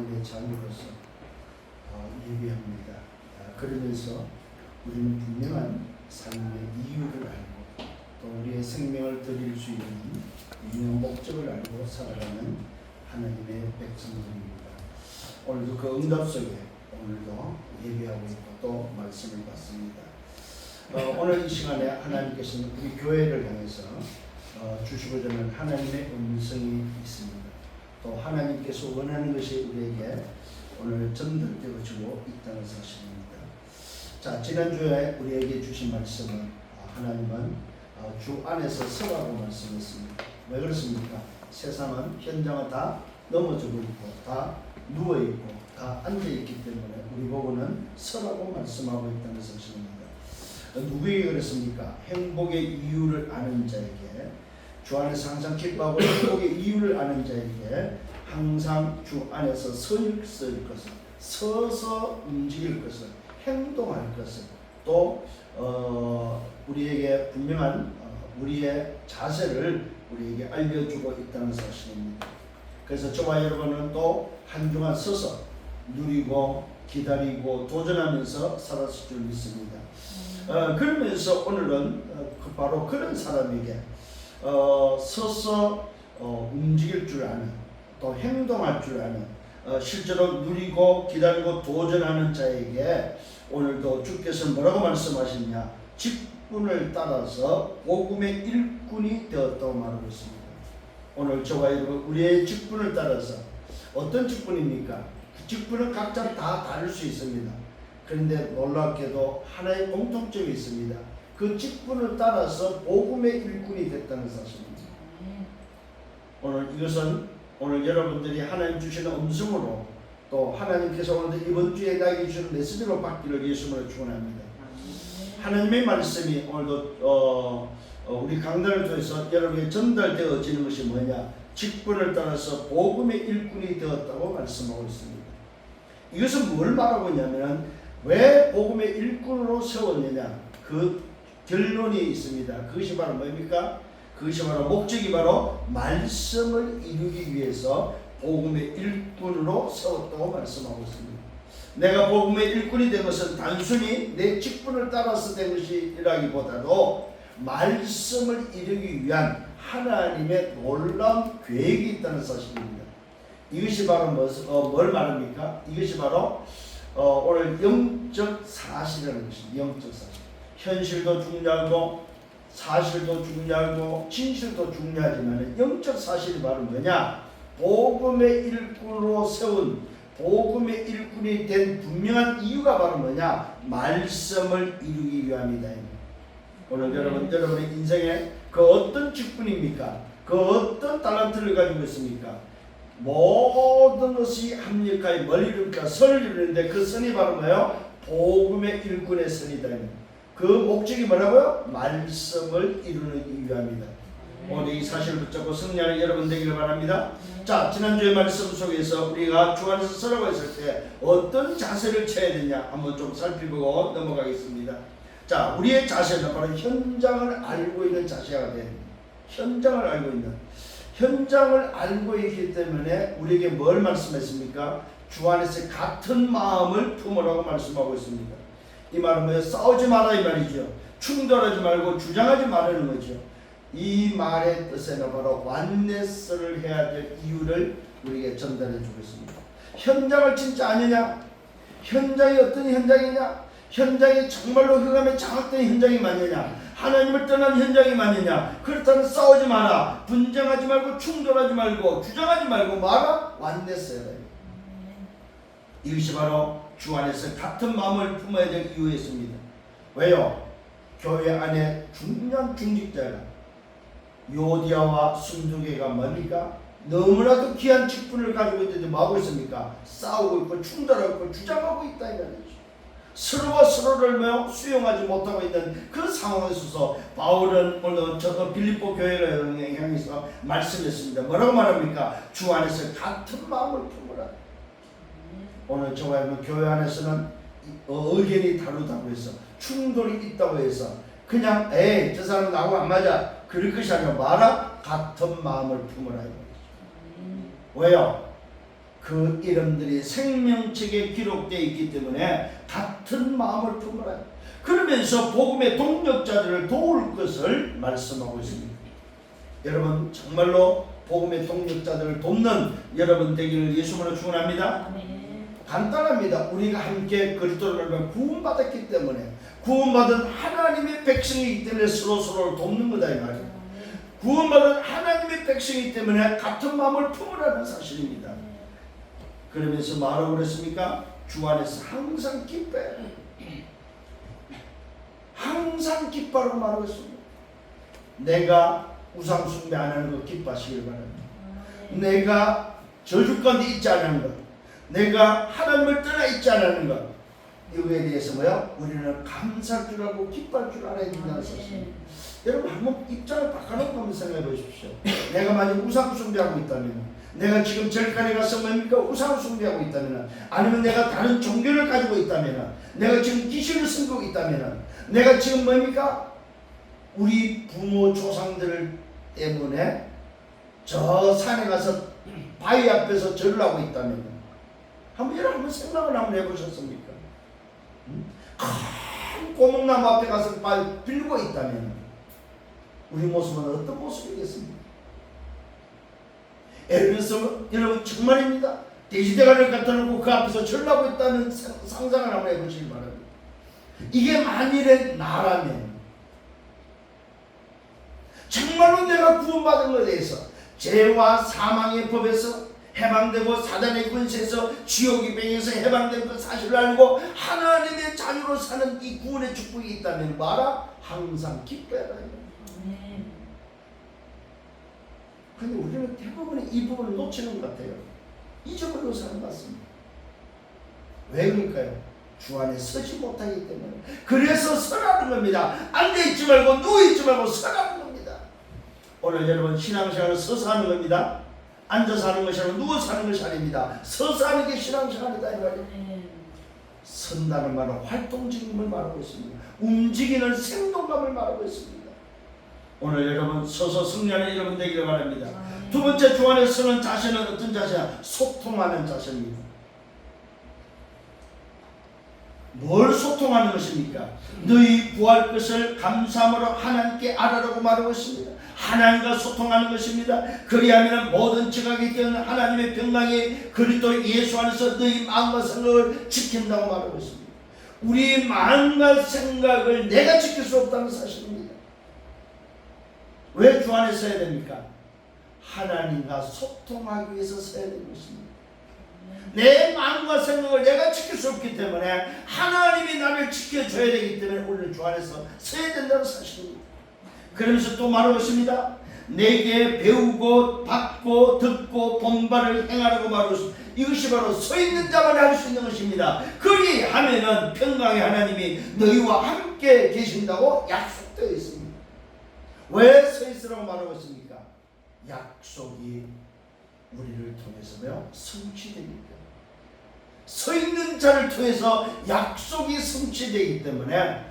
하나님의 자녀로서 예비합니다. 그러면서 우리는 분명한 삶의 이유를 알고 또 우리의 생명을 드릴 수 있는 분명한 목적을 알고 살아가는 하나님의 백성들입니다. 오늘도 그 응답 속에 오늘도 예배하고 있고 또 말씀을 받습니다. 오늘 이 시간에 하나님께서는 우리 교회를 향해서 주시고자 하는 하나님의 음성이 있습니다. 또 하나님께서 원하는 것이 우리에게 오늘 전달되어지고 있다는 사실입니다. 자, 지난주에 우리에게 주신 말씀은 하나님은 주 안에서 서라고 말씀했습니다. 왜 그렇습니까? 세상은 현장은 다 넘어지고 있고 다 누워있고 다 앉아있기 때문에 우리 보고는 서라고 말씀하고 있다는 사실입니다. 누구에게 그렇습니까? 행복의 이유를 아는 자에게, 주 안에서 항상 기뻐하고 행복의 이유를 아는 자에게 항상 주 안에서 서 있을 것을, 서서 움직일 것을, 행동할 것을, 또 우리에게 분명한 우리의 자세를 우리에게 알려주고 있다는 사실입니다. 그래서 저와 여러분은 또 한 주간 서서 누리고 기다리고 도전하면서 살았을 줄 믿습니다. 그러면서 오늘은 바로 그런 사람에게 서서 움직일 줄 아는, 또 행동할 줄 아는, 실제로 누리고 기다리고 도전하는 자에게 오늘도 주께서 뭐라고 말씀하시냐? 직분을 따라서 복음의 일꾼이 되었다고 말하고 있습니다. 오늘 저와 여러분 우리의 직분을 따라서 어떤 직분입니까? 그 직분은 각자 다 다를 수 있습니다. 그런데 놀랍게도 하나의 공통점이 있습니다. 그 직분을 따라서 복음의 일꾼이 됐다는 사실입니다. 오늘 이것은 오늘 여러분들이 하나님 주시는 음성으로 또 하나님께서 오늘 이번 주에 나에게 주시는 메시지로 받기를 예수님으로 축원합니다. 하나님의 말씀이 오늘도 우리 강단을 통해서 여러분에게 전달되어지는 것이 뭐냐? 직분을 따라서 복음의 일꾼이 되었다고 말씀하고 있습니다. 이것은 뭘 말하고 있냐면 왜 복음의 일꾼으로 세웠느냐? 그 결론이 있습니다. 그것이 바로 뭡니까? 그것이 바로 목적이 바로 말씀을 이루기 위해서 복음의 일꾼으로 세웠다고 말씀하고 있습니다. 내가 복음의 일꾼이 된 것은 단순히 내 직분을 따라서 된 것이라기보다도 말씀을 이루기 위한 하나님의 놀라운 계획이 있다는 사실입니다. 이것이 바로 뭘 말합니까? 이것이 바로 오늘 영적 사실이라는 것입니다. 영적 사실. 현실도 중요하고 사실도 중요하고 진실도 중요하지만 영적 사실이 바로 뭐냐? 복음의 일꾼으로 세운 복음의 일꾼이 된 분명한 이유가 바로 뭐냐? 말씀을 이루기 위함이다. 오늘 여러분의 인생에 그 어떤 직분입니까? 그 어떤 달란트를 가지고 있습니까? 모든 것이 합력하여 머리를 선을 이루는데 그 선이 바로 뭐예요? 복음의 일꾼의 선이다. 그 목적이 뭐라고요? 말씀을 이루기 위함이다. 오늘 이 사실을 붙잡고 승리하는 여러분 되기를 바랍니다. 자, 지난주의 말씀 속에서 우리가 주 안에서 서라고 했을 때 어떤 자세를 취해야 되냐 한번 좀 살펴보고 넘어가겠습니다. 자, 우리의 자세는 바로 현장을 알고 있는 자세가 됩니다. 현장을 알고 있기 때문에 우리에게 뭘 말씀했습니까? 주 안에서 같은 마음을 품으라고 말씀하고 있습니다. 이 말은 뭐예요? 싸우지 마라 이 말이죠. 충돌하지 말고 주장하지 말라는 거죠. 이 말의 뜻에는 바로 완네스를 해야 될 이유를 우리에게 전달해 주겠습니다. 현장을 진짜 아느냐? 현장이 어떤 현장이냐? 현장이 정말로 흑암에 장악된 현장이 맞느냐? 하나님을 떠난 현장이 맞느냐? 그렇다면 싸우지 마라. 분쟁하지 말고 충돌하지 말고 주장하지 말고 마라. 완네스해라. 이것이 바로 주 안에서 같은 마음을 품어야 될 이유였습니다. 왜요? 교회 안에 중요한 중직자가 요디아와 순두개가 뭡니까? 너무나도 귀한 직분을 가지고 있는데 뭐하고 있습니까? 싸우고 있고 충돌하고 있고 주장하고 있다 이 말이죠. 서로가 서로를 수용하지 못하고 있는 그 상황에 있어서 바울은 오늘 저 빌립보 교회를 향해서 말씀했습니다. 뭐라고 말합니까? 주 안에서 같은 마음을 품으라. 오늘 저와 여러분 교회 안에서는 의견이 다르다고 해서 충돌이 있다고 해서 그냥 저 사람은 나하고 안 맞아 그럴 것이 아니라 마라 같은 마음을 품으라. 왜요? 그 이름들이 생명책에 기록되어 있기 때문에 같은 마음을 품으라. 그러면서 복음의 동력자들을 도울 것을 말씀하고 있습니다. 여러분 정말로 복음의 동력자들을 돕는 여러분 되기를 예수님으로 축원합니다. 간단합니다. 우리가 함께 그리스도를 구원받았기 때문에, 구원받은 하나님의 백성이기 때문에 서로를 돕는 거다 이 말이에요. 구원받은 하나님의 백성이기 때문에 같은 마음을 품으라는 사실입니다. 그러면서 말하고 그랬습니까? 주 안에서 항상 기뻐해. 항상 기뻐라고 말하고 있습니다. 내가 우상 숭배 안 하는 거 기뻐하시길 바랍니다. 내가 저주 가운데 있지 않은 것, 내가 하나님을 떠나 있지 않은 것, 이거에 대해서 뭐야? 우리는 감사할 줄 알고 기뻐할 줄 알아야 된다는 사실입니다. 여러분 한번 입장을 바꿔놓고 한번 생각해 보십시오. 내가 만약 우상 숭배하고 있다면, 내가 지금 절간에 가서 뭡니까? 우상 숭배하고 있다면, 아니면 내가 다른 종교를 가지고 있다면, 내가 지금 귀신을 섬기고 있다면, 내가 지금 뭡니까? 우리 부모 조상들 때문에 저 산에 가서 바위 앞에서 절을 하고 있다면, 여러분 생각을 한번 해보셨습니까? 큰 고목나무 앞에 가서 빌고 있다면 우리 모습은 어떤 모습이겠습니까? 예를 들어서 여러분 정말입니다. 돼지대가리를 갖다 놓고 그 앞에서 절하고 있다는 상상을 한번 해보시기 바랍니다. 이게 만일에 나라면, 정말로 내가 구원받은 것에 대해서 죄와 사망의 법에서 해방되고 사단의 권세에서 지옥의 병에서 해방된 그 사실을 알고 하나님의 자녀로 사는 이 구원의 축복이 있다면 말아 항상 기뻐해라. 근데 우리는 대부분의 이 부분을 놓치는 것 같아요. 잊어버리고 사는 것 같습니다. 왜 그럴까요? 주 안에 서지 못하기 때문에. 그래서 서라는 겁니다. 앉아있지 말고 누워있지 말고 서라는 겁니다. 오늘 여러분 신앙생활은 서서 하는 겁니다. 앉아서 하는 것이 아니고 누워서 하는 것이 아닙니다. 서서 하는 게 신앙생활이다 이 말이에요. 선다는 말은 활동적임을 말하고 있습니다. 움직이는 생동감을 말하고 있습니다. 오늘 여러분 서서 승리하는 여러분 되기를 바랍니다. 두 번째 주 안에 서는 자세는 어떤 자세야? 소통하는 자세입니다. 뭘 소통하는 것입니까? 너희 구할 것을 감사함으로 하나님께 아뢰라고 말하고 있습니다. 하나님과 소통하는 것입니다. 그리하면 모든 지각이 되는 하나님의 평강이 그리스도 예수 안에서 너희 마음과 생각을 지킨다고 말하고 있습니다. 우리 마음과 생각을 내가 지킬 수 없다는 사실입니다. 왜 주 안에 서야 됩니까? 하나님과 소통하기 위해서 서야 되는 것입니다. 내 마음과 생각을 내가 지킬 수 없기 때문에 하나님이 나를 지켜줘야 되기 때문에 우리는 주 안에서 서야 된다는 사실입니다. 그러면서 또 말하고 있습니다. 내게 배우고 받고 듣고 본바를 행하라고 말하고 있습니다. 이것이 바로 서 있는 자만이 할 수 있는 것입니다. 그리하면은 평강의 하나님이 너희와 함께 계신다고 약속되어 있습니다. 왜 서 있으라고 말하고 있습니까? 약속이 우리를 통해서요 성취됩니다. 서 있는 자를 통해서 약속이 성취되기 때문에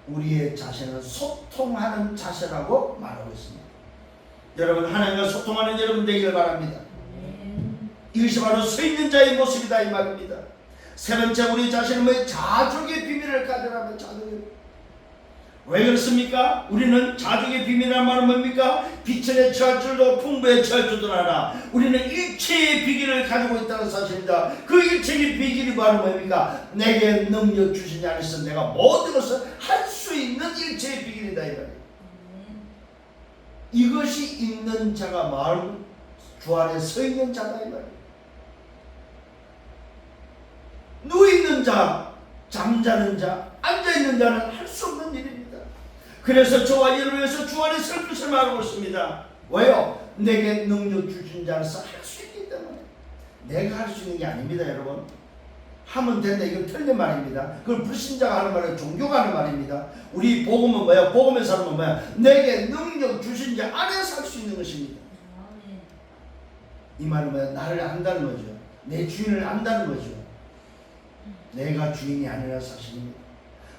우리의 자세는 소통하는 자세라고 말하고 있습니다. 여러분 하나님과 소통하는 여러분 되기를 바랍니다. 이것이 바로 서 있는 자의 모습이다 이 말입니다. 세 번째 우리 자신은 뭐 자족의 비밀을 가져라면 자족의 왜 그렇습니까? 우리는 자족의 비밀이란 말은 뭡니까? 비천에 처할 줄도 풍부에 처할 줄도 알아. 우리는 일체의 비밀을 가지고 있다는 사실입니다. 그 일체의 비밀이 바로 뭡니까? 내게 능력 주신 자 안에서 내가 모든 것을 할 수 있는 일체의 비밀이다 이 말이에요. 이것이 있는 자가 마음 주 안에 서 있는 자다 이 말이에요. 누워있는 자, 잠자는 자, 앉아있는 자는 할 수 없는 일입니다. 그래서 저와 여러분에서 주 안에 설 것을 말하고 있습니다. 왜요? 내게 능력 주신 자로서 할 수 있기 때문에. 내가 할 수 있는 게 아닙니다 여러분. 하면 된다 이건 틀린 말입니다. 그걸 불신자가 하는 말이에요. 종교가 하는 말입니다. 우리 복음은 뭐야? 복음에서 하는 건 뭐야? 내게 능력 주신 자 안에서 할 수 있는 것입니다. 이 말은 뭐야? 나를 안다는 거죠. 내 주인을 안다는 거죠. 내가 주인이 아니라 사실입니다.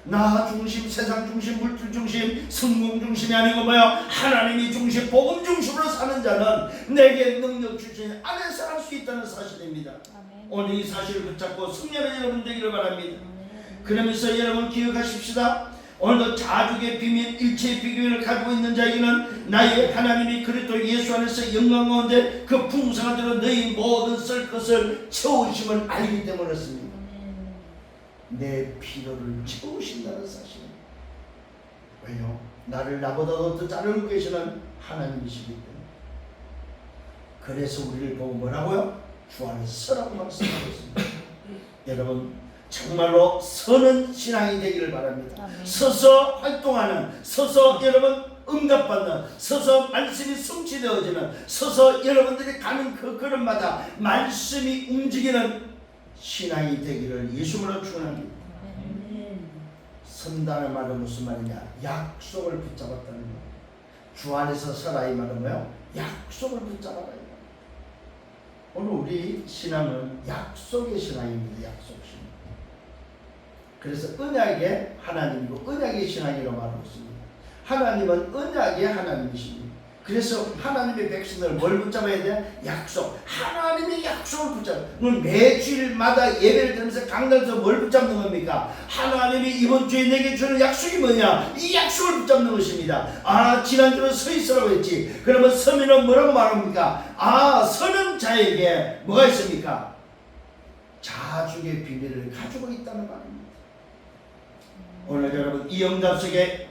나 중심, 세상 중심, 물질 중심, 성공 중심이 아니고 뭐야? 하나님이 중심, 복음 중심으로 사는 자는 내게 능력 주신 안에서 할 수 있다는 사실입니다. 오늘 이 사실을 붙잡고 승리하는 여러분 되기를 바랍니다. 그러면서 여러분 기억하십시다. 오늘도 자족의 비밀, 일체의 비밀을 가지고 있는 자에게는 나의 하나님이 그리스도 예수 안에서 영광 가운데 그 풍성한 대로 너희 모든 쓸 것을 채우심을 알기 때문에 그렇습니다. 내 필요를 채우신다는 사실입니다. 왜요? 나를 나보다도 더 잘 알고 계시는 하나님이시기 때문에. 그래서 우리를 보고 뭐라고요? 주 안에서 서라고 말씀하고 있습니다. 여러분 정말로 서는 신앙이 되기를 바랍니다. 서서 활동하는, 서서 여러분 응답받는, 서서 말씀이 성취되어지는, 서서 여러분들이 가는 그 걸음마다 말씀이 움직이는 신앙이 되기를 예수님으로 축원합니다. 선다는 말은 무슨 말이냐? 약속을 붙잡았다는 말. 주 안에서 서라 이 말은 뭐요? 약속을 붙잡아라 이 말. 오늘 우리 신앙은 약속의 신앙입니다. 약속 신앙. 그래서 언약의 하나님이고 언약의 신앙이라고 말하고 있습니다. 하나님은 언약의 하나님이십니다. 그래서 하나님의 백성들을 뭘 붙잡아야 돼? 약속. 하나님의 약속을 붙잡아. 그럼 매주일마다 예배를 드리면서 강단에서 뭘 붙잡는 겁니까? 하나님이 이번 주에 내게 주는 약속이 뭐냐? 이 약속을 붙잡는 것입니다. 아, 지난주는 서 있으라고 했지. 그러면 서면은 뭐라고 말합니까? 아, 서는 자에게 뭐가 있습니까? 자족의 비밀을 가지고 있다는 말입니다. 오늘 여러분 이 응답 속에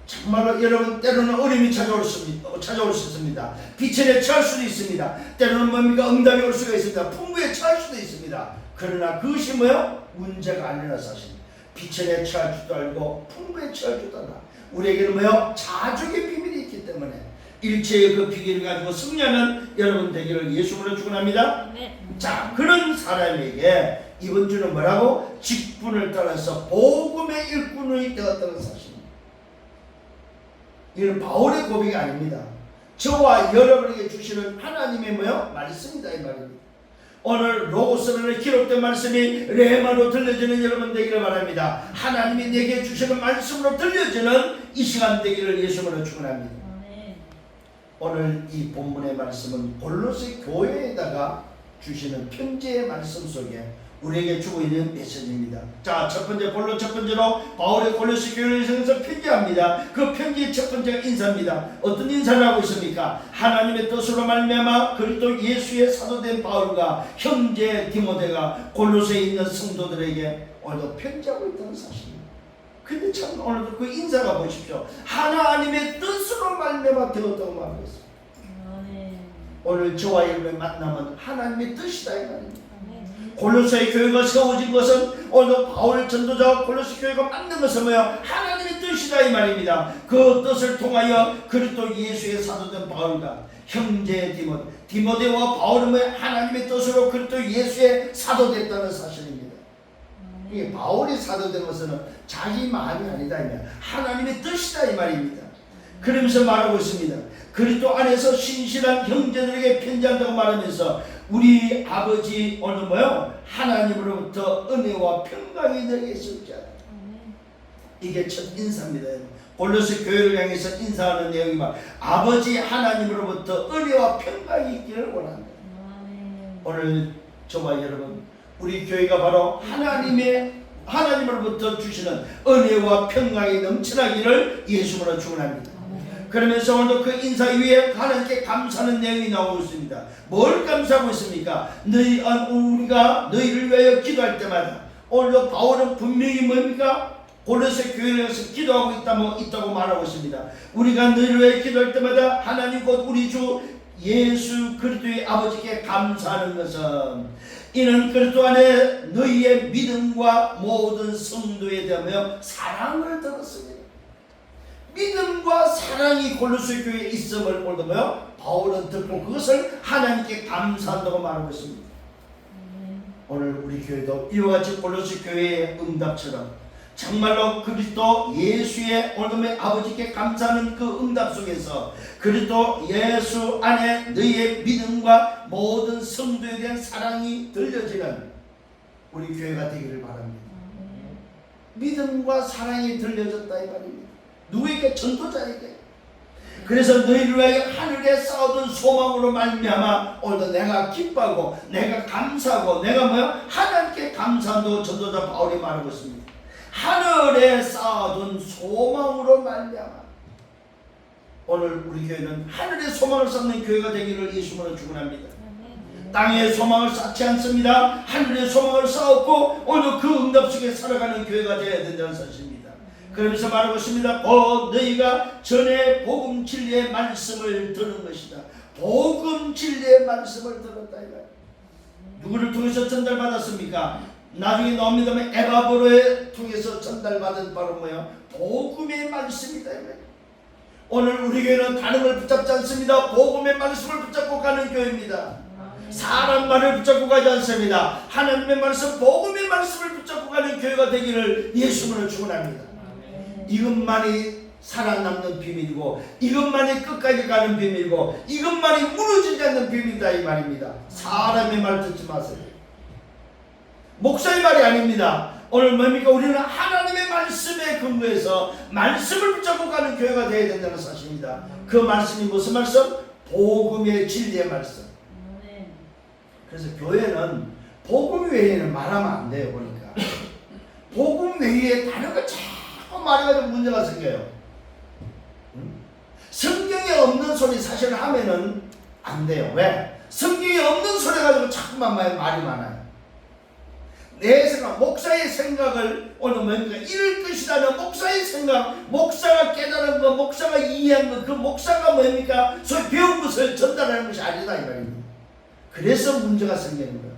정말로 여러분 때로는 어려움이 찾아올 수 있습니다. 비천에 처할 수도 있습니다. 때로는 뭡니까? 응답이 올 수가 있습니다. 풍부에 처할 수도 있습니다. 그러나 그것이 뭐요? 문제가 아니라 사실. 비천에 처할 줄도 알고 풍부에 처할 줄도 알아. 우리에게는 뭐요? 자족의 비밀이 있기 때문에 일체의 그 비밀을 가지고 승리하는 여러분 되기를 예수님으로 축원합니다. 자, 그런 사람에게 이번 주는 뭐라고? 직분을 따라서 복음의 일꾼이 되었다는 사실. 이는 바울의 고백이 아닙니다. 저와 여러분에게 주시는 하나님의 뭐요? 말씀이다 이 말입니다. 오늘 로고스로 기록된 말씀이 레마로 들려지는 여러분 되기를 바랍니다. 하나님이 내게 주시는 말씀으로 들려지는 이 시간 되기를 예수님으로 축원합니다. 오늘 이 본문의 말씀은 골로새 교회에다가 주시는 편지의 말씀 속에 우리에게 주고 있는 메시지입니다. 자, 첫 번째로 바울의 골로새 교회를 향해서 편지합니다. 그 편지의 첫 번째가 인사입니다. 어떤 인사를 하고 있습니까? 하나님의 뜻으로 말미암아 그리스도 예수의 사도된 바울과 형제 디모데가 골로새에 있는 성도들에게 오늘도 편지하고 있다는 사실입니다. 근데 참 오늘도 그 인사가 보십시오. 하나님의 뜻으로 말미암아 되었다고 말하고 있습니다. 오늘 저와 여러분의 만남은 하나님의 뜻이다 이 말입니다. 골로새 교회가 세워진 것은 오늘 바울 전도자와 골로새 교회가 만든 것은 뭐야? 하나님의 뜻이다 이 말입니다. 그 뜻을 통하여 그리스도 예수의 사도된 바울과 형제 디모데와 바울은 뭐야? 하나님의 뜻으로 그리스도 예수의 사도됐다는 사실입니다. 이게 바울이 사도된 것은 자기 마음이 아니다 이 말. 하나님의 뜻이다 이 말입니다. 그러면서 말하고 있습니다. 그리스도 안에서 신실한 형제들에게 편지한다고 말하면서 우리 아버지 오늘 뭐요? 하나님으로부터 은혜와 평강이 너에게 있을지어다. 이게 첫 인사입니다. 골로새 교회를 향해서 인사하는 내용이 막 아버지 하나님으로부터 은혜와 평강이 있기를 원한다. 오늘 저와 여러분 우리 교회가 바로 하나님으로부터 주시는 은혜와 평강이 넘쳐나기를 예수님으로 축원합니다. 그러면서 오늘도 그 인사 위에 하나님께 감사하는 내용이 나오고 있습니다. 뭘 감사하고 있습니까? 우리가 너희를 위하여 기도할 때마다 오늘도 바울은 분명히 뭡니까? 골로새 교회를 위해서 기도하고 있다고 말하고 있습니다. 우리가 너희를 위해 기도할 때마다 하나님 곧 우리 주 예수 그리스도의 아버지께 감사하는 것은 이는 그리스도 안에 너희의 믿음과 모든 성도에 대하여 사랑을 들었습니다. 믿음과 사랑이 골로새 교회에 있음을 오늘도 뭐요? 바울은 듣고 그것을 하나님께 감사한다고 말하고 있습니다. 오늘 우리 교회도 이와 같이 골로새 교회의 응답처럼 정말로 그리스도 예수의 오늘의 아버지께 감사하는 그 응답 속에서 그리스도 예수 안에 너희의 믿음과 모든 성도에 대한 사랑이 들려지는 우리 교회가 되기를 바랍니다. 믿음과 사랑이 들려졌다 이 말입니다. 누구에게? 전도자에게. 그래서 너희를 위하여 하늘에 쌓아둔 소망으로 말미암아 오늘도 내가 기뻐하고 내가 감사하고 내가 뭐야? 하나님께 감사한다고 전도자 바울이 말하고 있습니다. 하늘에 쌓아둔 소망으로 말미암아 오늘 우리 교회는 하늘에 소망을 쌓는 교회가 되기를 예수님으로 축원합니다. 땅에 소망을 쌓지 않습니다. 하늘에 소망을 쌓았고 오늘 그 응답 속에 살아가는 교회가 되어야 된다는 사실입니다. 그러면서 말하고 있습니다. 너희가 전에 복음 진리의 말씀을 들은 것이다. 복음 진리의 말씀을 들었다. 누구를 통해서 전달받았습니까? 나중에 나옵니다만 에바브로에 통해서 전달받은 바로 뭐예요? 복음의 말씀이다. 오늘 우리 교회는 다른 걸 붙잡지 않습니다. 복음의 말씀을 붙잡고 가는 교회입니다. 사람 말을 붙잡고 가지 않습니다. 하나님의 말씀, 복음의 말씀을 붙잡고 가는 교회가 되기를 예수님으로 축원합니다. 이것만이 살아남는 비밀이고 이것만이 끝까지 가는 비밀이고 이것만이 무너지지 않는 비밀이다 이 말입니다. 사람의 말 듣지 마세요. 목사의 말이 아닙니다. 오늘 뭡니까? 우리는 하나님의 말씀에 근거해서 말씀을 붙잡고 가는 교회가 되어야 된다는 사실입니다. 그 말씀이 무슨 말씀? 복음의 진리의 말씀. 그래서 교회는 복음 외에는 말하면 안 돼요. 보니까 복음 외에 다른 거 자꾸 말해가지고 문제가 생겨요. 성경에 없는 소리 사실 하면은 안 돼요. 왜? 성경에 없는 소리 가지고 자꾸만 말이 많아요. 내 생각, 목사의 생각을 오늘 뭡니까? 이럴 것이라는 목사의 생각, 목사가 깨달은 것, 목사가 이해한 것, 그 목사가 뭡니까? 소위 배운 것을 전달하는 것이 아니다 이 말입니다. 그래서 문제가 생기는 거예요.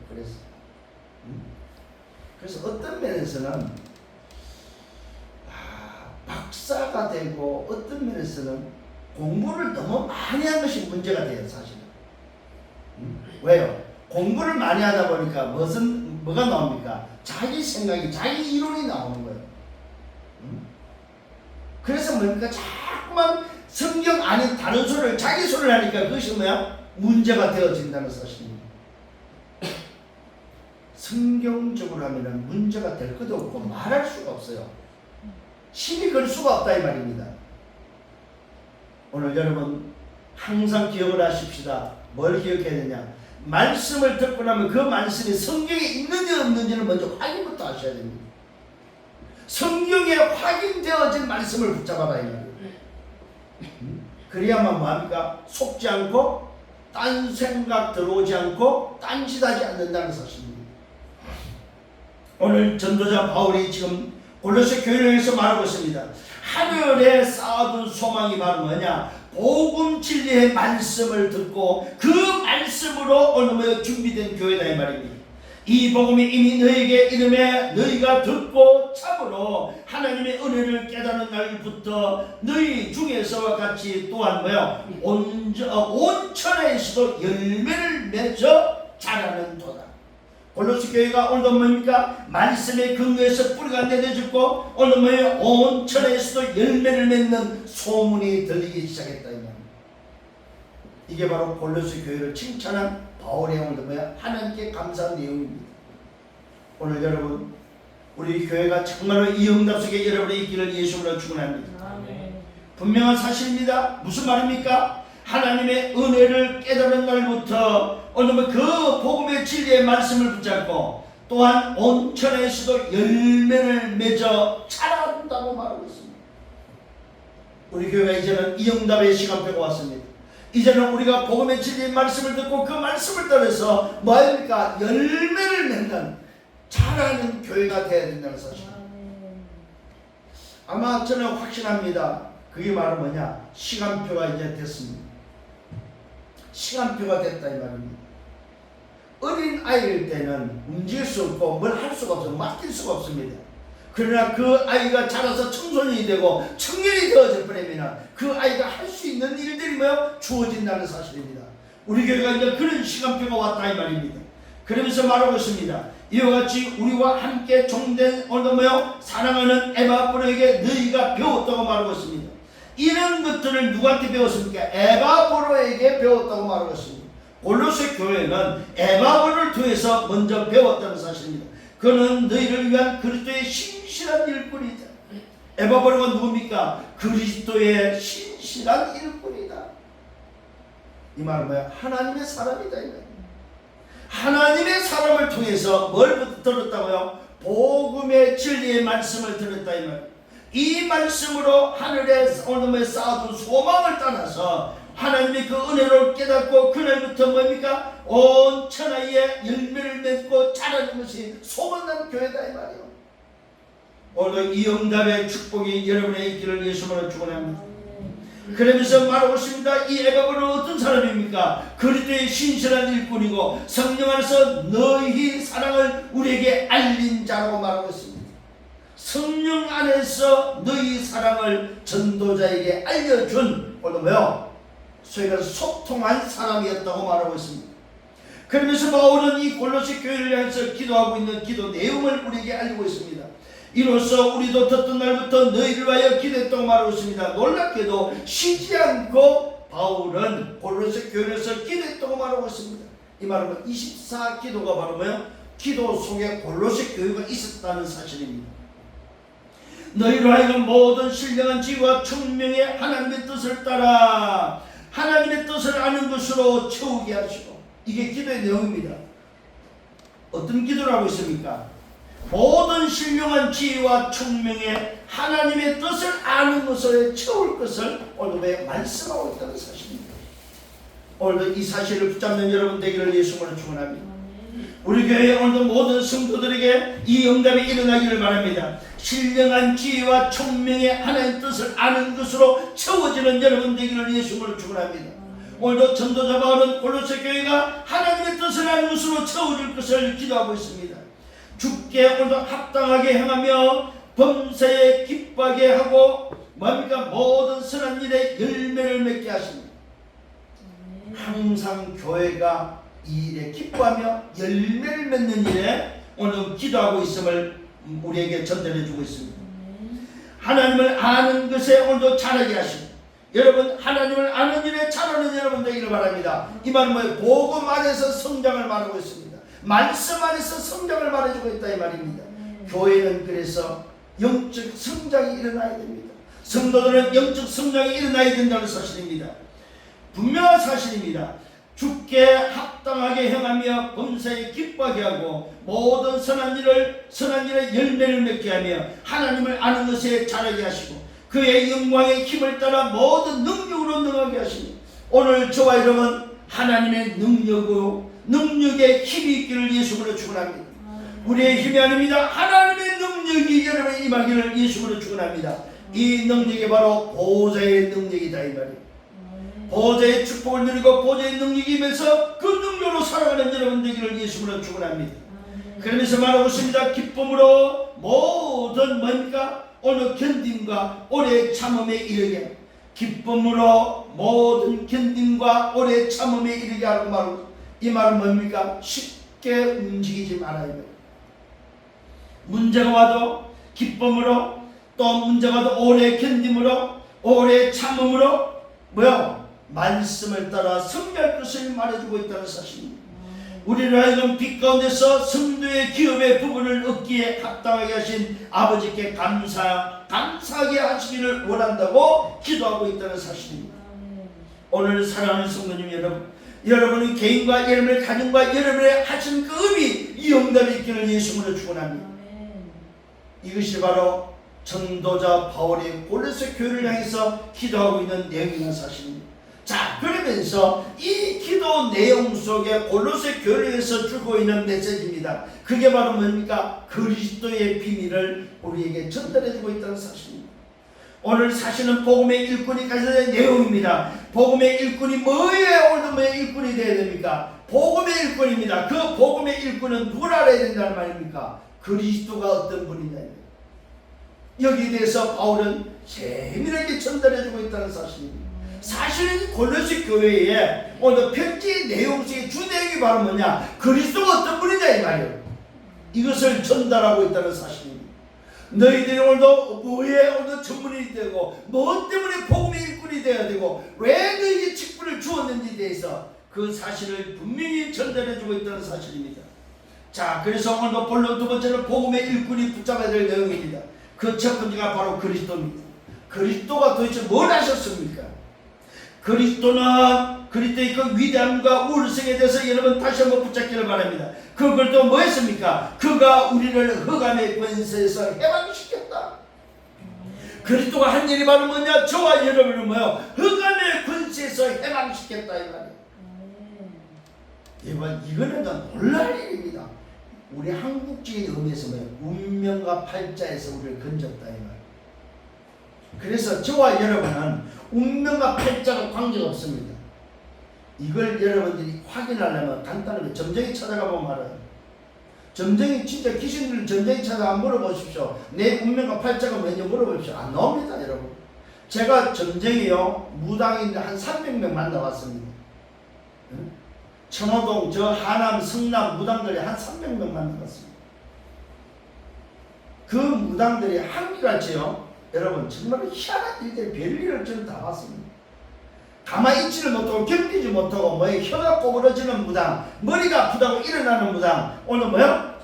그래서 어떤 면에서는 박사가 되고 어떤 면에서는 공부를 너무 많이 한 것이 문제가 돼요. 사실은. 왜요? 공부를 많이 하다 보니까 뭐가 나옵니까? 자기 생각이, 자기 이론이 나오는 거예요. 그래서 뭡니까? 자꾸만 성경 아닌 다른 소리를, 자기 소리를 하니까 그것이 뭐야? 문제가 되어진다는 사실입니다. 성경적으로 하면 문제가 될 것도 없고 말할 수가 없어요. 심히 걸 수가 없다 이 말입니다. 오늘 여러분 항상 기억을 하십시다. 뭘 기억해야 되냐? 말씀을 듣고 나면 그 말씀이 성경에 있는지 없는지를 먼저 확인부터 하셔야 됩니다. 성경에 확인되어진 말씀을 붙잡아라 이 말이에요. 그래야만 뭐합니까? 속지 않고 딴 생각 들어오지 않고 딴짓하지 않는다는 사실입니다. 오늘 전도자 바울이 지금 골로새 교회를 위해서 말하고 있습니다. 하늘에 쌓아둔 소망이 바로 뭐냐? 복음 진리의 말씀을 듣고 그 말씀으로 오늘 준비된 교회다 이 말입니다. 이 복음이 이미 너에게 이름에 너희가 듣고 참으로 하나님의 은혜를 깨닫는 날부터 너희 중에서와 같이 또한 뭐요? 온천에서도 열매를 맺어 자라는 도다. 골로새 교회가 오늘도 뭡니까? 말씀의 근거에서 뿌리가 내려졌고 오늘 뭐예요? 온천에서도 열매를 맺는 소문이 들리기 시작했다 이 말입니다. 이게 바로 골로새 교회를 칭찬한 바울의 오늘도 뭐야? 하나님께 감사한 내용입니다. 오늘 여러분 우리 교회가 정말로 이 응답 속에 여러분이 있기를 예수님으로 축원합니다. 분명한 사실입니다. 무슨 말입니까? 하나님의 은혜를 깨달은 날부터 오늘 그 복음의 진리의 말씀을 붙잡고 또한 온천에서도 열매를 맺어 자란다고 말하고 있습니다. 우리 교회가 이제는 이 응답의 시간표가 왔습니다. 이제는 우리가 복음의 진리의 말씀을 듣고 그 말씀을 따라서 뭐합니까? 열매를 맺는 자라는 교회가 되어야 된다는 사실. 아마 저는 확신합니다. 그게 바로 뭐냐? 시간표가 이제 됐습니다. 시간표가 됐다 이 말입니다. 어린 아이일 때는 움직일 수 없고 뭘 할 수가 없어요. 맡길 수가 없습니다. 그러나 그 아이가 자라서 청소년이 되고 청년이 되어져 버리면 그 아이가 할 수 있는 일들이 뭐요? 주어진다는 사실입니다. 우리 교회가 이제 그런 시간표가 왔다 이 말입니다. 그러면서 말하고 있습니다. 이와 같이 우리와 함께 종된 오늘 뭐요? 사랑하는 에바브로에게 너희가 배웠다고 말하고 있습니다. 이런 것들을 누구한테 배웠습니까? 에바브로에게 배웠다고 말하고 있습니다. 골로새 교회는 에바브로를 통해서 먼저 배웠다는 사실입니다. 그는 너희를 위한 그리스도의 신실한 일꾼이다. 에바브라가 누굽니까? 그리스도의 신실한 일꾼이다. 이 말은 뭐야? 하나님의 사람이다. 하나님의 사람을 통해서 뭘 들었다고요? 복음의 진리의 말씀을 들었다. 이 말씀으로 하늘에 오늘에 쌓아둔 소망을 따라서 하나님의 그 은혜를 깨닫고 그날부터 뭡니까? 온 천하에 열매를 맺고 자라는 것이 소문난 교회다 이 말이에요. 오늘 이 응답의 축복이 여러분의 있기를 예수님으로 축원합니다. 그러면서 말하고 있습니다. 이 에바브는 어떤 사람입니까? 그리스도의 신실한 일꾼이고 성령 안에서 너희 사랑을 우리에게 알린 자라고 말하고 있습니다. 성령 안에서 너희 사랑을 전도자에게 알려준 오늘 뭐요? 소위 말해서 소통한 사람이었다고 말하고 있습니다. 그러면서 바울은 이 골로새 교회를 향해서 기도하고 있는 기도 내용을 우리에게 알리고 있습니다. 이로써 우리도 듣던 날부터 너희를 위하여 기도했다고 말하고 있습니다. 놀랍게도 쉬지 않고 바울은 골로새 교회에서 기도했다고 말하고 있습니다. 이 말은 24기도가 바로 뭐예요? 기도 속에 골로새 교회가 있었다는 사실입니다. 너희로 하여금 모든 신령한 지혜와 총명의 하나님의 뜻을 따라 하나님의 뜻을 아는 것으로 채우게 하시고, 이게 기도의 내용입니다. 어떤 기도를 하고 있습니까? 모든 신령한 지혜와 총명의 하나님의 뜻을 아는 것을 채울 것을 오늘 말씀하고 있다는 사실입니다. 오늘도 이 사실을 붙잡는 여러분 되기를 예수님으로 축원합니다. 우리 교회의 오늘도 모든 성도들에게 이 응답이 일어나기를 바랍니다. 신령한 지혜와 총명의 하나님의 뜻을 아는 것으로 채워지는 여러분 되기를 예수님으로 축원합니다. 오늘도 전도자 바울은 골로새 교회가 하나님의 뜻을 아는 것으로 채워질 것을 기도하고 있습니다. 주께 오늘도 합당하게 행하며 범사에 기뻐하게 하고 뭡니까? 모든 선한 일에 열매를 맺게 하십니다. 항상 교회가 이 일에 기뻐하며 열매를 맺는 일에 오늘 기도하고 있음을 우리에게 전달해 주고 있습니다. 하나님을 아는 것에 오늘도 자라게 하시고, 여러분 하나님을 아는 일에 자라는 여러분 되기를 바랍니다. 이 말은 뭐예요? 복음 안에서 성장을 말하고 있습니다. 말씀 안에서 성장을 말해주고 있다 이 말입니다. 교회는 그래서 영적 성장이 일어나야 됩니다. 성도들은 영적 성장이 일어나야 된다는 사실입니다. 분명한 사실입니다. 주께 합당하게 행하며 범사에 기뻐하게 하고 모든 선한 일에 열매를 맺게 하며 하나님을 아는 것에 자라게 하시고 그의 영광의 힘을 따라 모든 능력으로 능하게 하시니, 오늘 저와 여러분 하나님의 능력에 힘이 있기를 예수로 축원합니다. 우리의 힘이 아닙니다. 하나님의 능력이 여러분의 임하기를 예수로 축원합니다. 이 능력이 바로 보좌의 능력이다 이 말이에요. 보좌의 축복을 누리고 보좌의 능력이 임해서 그 능력으로 살아가는 여러분 되기를 예수로 축원합니다. 그러면서 말하고 있습니다. 기쁨으로 모든 뭡니까? 오늘 견딤과 오래 참음에 이르게, 기쁨으로 모든 견딤과 오래 참음에 이르게 하고 말하고, 이 말은 뭡니까? 쉽게 움직이지 말아야 돼요. 문제가 와도 기쁨으로, 또 문제가 와도 오래 견딤으로, 오래 참음으로 뭐요? 말씀을 따라 승리할 것을 말해주고 있다는 사실입니다. 우리를 하여금 빛 가운데서 성도의 기업의 부분을 얻기에 합당하게 하신 아버지께 감사하게 하시기를 원한다고 기도하고 있다는 사실입니다. 오늘 사랑하는 성도님 여러분, 여러분의 개인과 여러분의 가정과 여러분의 하신 그 의미, 이 응답이 있기를 예수님으로 축원합니다. 이것이 바로 전도자 바울이 골로새 교회를 향해서 기도하고 있는 내용이라는 사실입니다. 자, 그러면서 이 기도 내용 속에 골로새 교회에서 주고 있는 메시지입니다. 그게 바로 뭡니까? 그리스도의 비밀을 우리에게 전달해주고 있다는 사실입니다. 오늘 사실은 복음의 일꾼이 가져야 될 내용입니다. 복음의 일꾼이 뭐예요? 오늘 뭐의 일꾼이 되어야 됩니까? 복음의 일꾼입니다. 그 복음의 일꾼은 누굴 알아야 된다는 말입니까? 그리스도가 어떤 분이냐. 여기에 대해서 바울은 세밀하게 전달해주고 있다는 사실입니다. 사실은 골로새 교회에 오늘 편지 내용 속의 주 내용이 바로 뭐냐? 그리스도가 어떤 분이냐 이 말이에요. 이것을 전달하고 있다는 사실입니다. 너희들이 오늘도 뭐에 오늘 전문이 되고 뭐 때문에 복음의 일꾼이 되어야 되고 왜 너희에게 직분을 주었는지에 대해서 그 사실을 분명히 전달해주고 있다는 사실입니다. 자, 그래서 오늘 본론 두 번째는 복음의 일꾼이 붙잡아야 될 내용입니다. 그 첫 번째가 바로 그리스도입니다. 그리스도가 도대체 뭘 하셨습니까? 그리스도의 그 위대함과 우월성에 대해서 여러분 다시 한번 붙잡기를 바랍니다. 그걸 또 뭐 했습니까? 그가 우리를 흑암의 권세에서 해방시켰다. 그리스도가 한 일이 바로 뭐냐? 저와 여러분을 뭐요? 흑암의 권세에서 해방시켰다 이 말이에요. 이거는 놀랄 일입니다. 우리 한국적인 의미에서 뭐예요? 운명과 팔자에서 우리를 건졌다 이 말. 그래서 저와 여러분은 운명과 팔자가 관계가 없습니다. 이걸 여러분들이 확인하려면 간단하게 점쟁이 찾아가보면 알아요. 점쟁이 진짜 귀신들 점쟁이 찾아가 물어보십시오. 내 운명과 팔자가 뭐냐 물어보십시오. 안 나옵니다 여러분. 제가 점쟁이요 무당인데 한 300명 만나봤습니다. 천호동 저 하남 성남 무당들이 한 300명 만나봤습니다. 그 무당들이 한결같이요 여러분 정말 희한한 일들 별일을 저는 다 봤습니다. 가만히 있지를 못하고 견디지 못하고 뭐에 혀가 꼬부러지는 무당, 머리가 아프다고 일어나는 무당, 오늘 뭐야?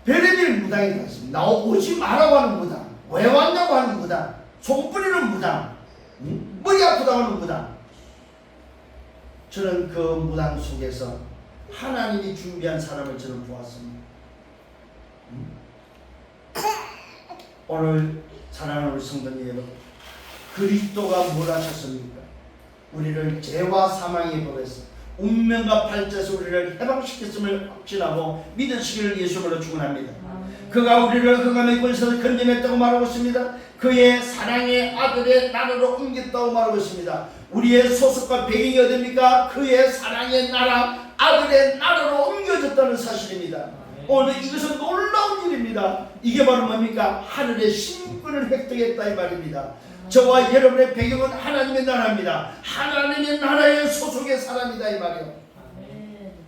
별의별 무당이 됐습니다. 나오지 말라고 하는 무당, 왜 왔냐고 하는 무당, 속 뿌리는 무당, 머리 아프다고 하는 무당. 저는 그 무당 속에서 하나님이 준비한 사람을 저는 보았습니다. 오늘 사랑하는 우리 성도님 여러분, 그리스도가 뭘 하셨습니까? 우리를 죄와 사망의 법에서 운명과 팔자에서 우리를 해방시켰음을 확신하고 믿으시기를 예수님으로 축원합니다. 그가 우리를 흑암의 권세에서 건져냈다고 말하고 있습니다. 그의 사랑의 아들의 나라로 옮겼다고 말하고 있습니다. 우리의 소속과 배경이 어딥니까? 그의 사랑의 나라, 아들의 나라로 옮겨졌다는 사실입니다. 오늘 이것은 놀라운 일입니다. 이게 바로 뭡니까? 하늘의 신분을 획득했다 이 말입니다. 저와 여러분의 배경은 하나님의 나라입니다. 하나님의 나라의 소속의 사람이다 이 말이에요.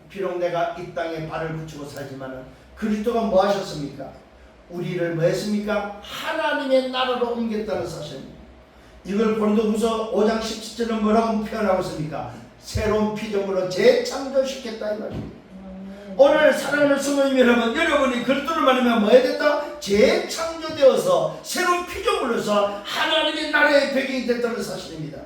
비록 내가 이 땅에 발을 붙이고 살지만 그리스도가 뭐 하셨습니까? 우리를 뭐 했습니까? 하나님의 나라로 옮겼다는 사실입니다. 이걸 고린도후서 5장 17절은 뭐라고 표현하고 있습니까? 새로운 피조물로 재창조시켰다 이 말입니다. 오늘 사랑하는 성도님 여러분, 여러분이 그리스도를 만나면 뭐 해야 됐다? 재창조되어서 새로운 피조물로서 하나님의 나라의 배경이 됐다는 사실입니다.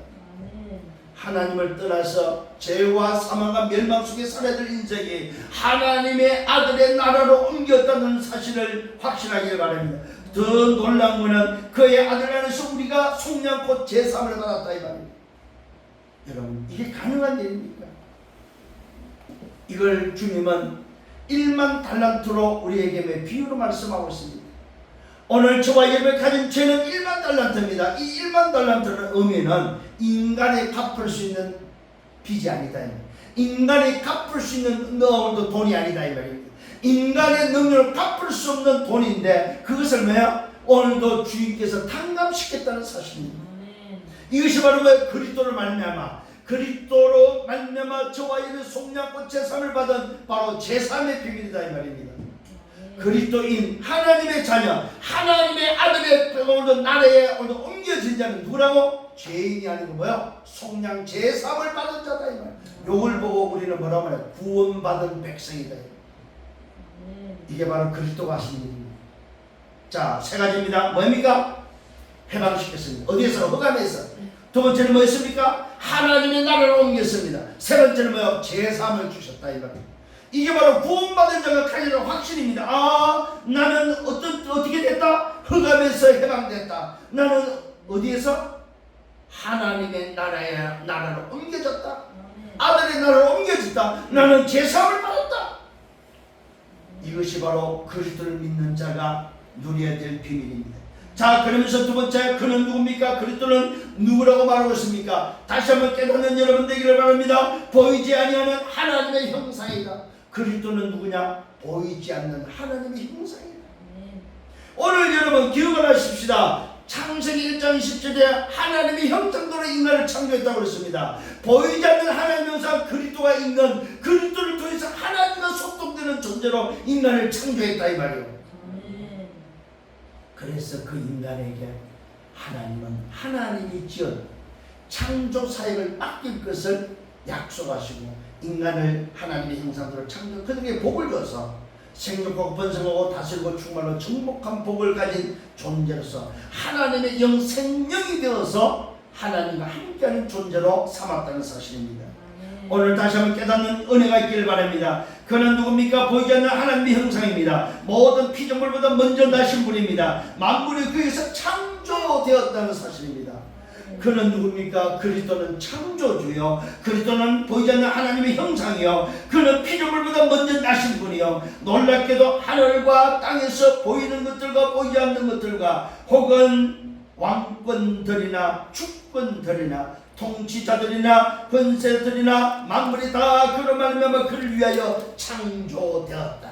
하나님을 떠나서 죄와 사망과 멸망 속에 살아야 될 인생이 하나님의 아들의 나라로 옮겼다는 사실을 확신하기를 바랍니다. 더 놀라운 것은 그의 아들 안에서 우리가 속량꽃 제3을 받았다 이 말입니다. 여러분, 이게 가능한 일입니까? 이걸 주님은 1만 달란트로 우리에게 비유로 말씀하고 있습니다. 오늘 저와 여러분이 가진 죄는 1만 달란트입니다. 이 1만 달란트의 의미는 인간이 갚을 수 있는 빚이 아니다. 인간이 갚을 수 있는 돈이 아니다 이 말입니다. 인간의 능력을 갚을 수 없는 돈인데 그것을 뭐야? 오늘도 주님께서 탕감시켰다는 사실입니다. 이것이 바로 그리스도를 말미암아 그리스도로 말미암아 저와 여러분의 속량꽃 제3을 받은 바로 제3의 비밀이다 이 말입니다. 그리스도인 하나님의 자녀 하나님의 아들의 오늘 나라에 오늘 옮겨진 자는 누구라고? 죄인이 아니고 뭐야? 속량 제3을 받은 자다 이 말. 요걸 보고 우리는 뭐라고 말해요? 구원받은 백성이다. 이게 바로 그리스도가 하신 일입니다. 자, 세 가지입니다. 뭡니까? 해방시켰습니다. 어디에서? 흑암에서. 두 번째는 뭐였습니까? 하나님의 나라로 옮겼습니다. 세 번째는 뭐요? 제3을 주셨다 이 말입니다. 이게 바로 구원받은 자가 가지는 확신입니다. 아, 나는 어떻게 됐다? 흑암에서 해방됐다. 나는 어디에서? 하나님의 나라로 옮겨졌다. 아들의 나라로 옮겨졌다. 나는 제3을 받았다. 이것이 바로 그리스도를 믿는 자가 누려야 될 비밀입니다. 자, 그러면서 두 번째, 그는 누굽니까? 그리스도는 누구라고 말하고 있습니까? 다시 한번 깨닫는 여러분 되기를 바랍니다. 보이지 아니하는 하나님의 형상이다. 그리스도는 누구냐? 보이지 않는 하나님의 형상이다. 오늘 여러분 기억을 하십시다. 창세기 1장 10절에 하나님의 형상대로 인간을 창조했다고 그랬습니다. 보이지 않는 하나님의 형상 그리스도가 있는 그리스도를 통해서 하나님과 소통되는 존재로 인간을 창조했다 이 말이에요. 그래서 그 인간에게 하나님은 하나님이 지은 창조 사역을 맡길 것을 약속하시고 인간을 하나님의 형상대로 창조, 그들에게 복을 줘서 생육하고 번성하고 다스리고 충만하고 정복한 복을 가진 존재로서 하나님의 영 생명이 되어서 하나님과 함께하는 존재로 삼았다는 사실입니다. 오늘 다시 한번 깨닫는 은혜가 있기를 바랍니다. 그는 누굽니까? 보이지 않는 하나님의 형상입니다. 모든 피조물보다 먼저 나신 분입니다. 만물이 그에서 창조되었다는 사실입니다. 그는 누굽니까? 그리스도는 창조주요, 그리스도는 보이지 않는 하나님의 형상이요, 그는 피조물보다 먼저 나신 분이요, 놀랍게도 하늘과 땅에서 보이는 것들과 보이지 않는 것들과 혹은 왕권들이나 주권들이나 통치자들이나 권세들이나 만물이 다 그로 말미암아 그를 위하여 창조되었다.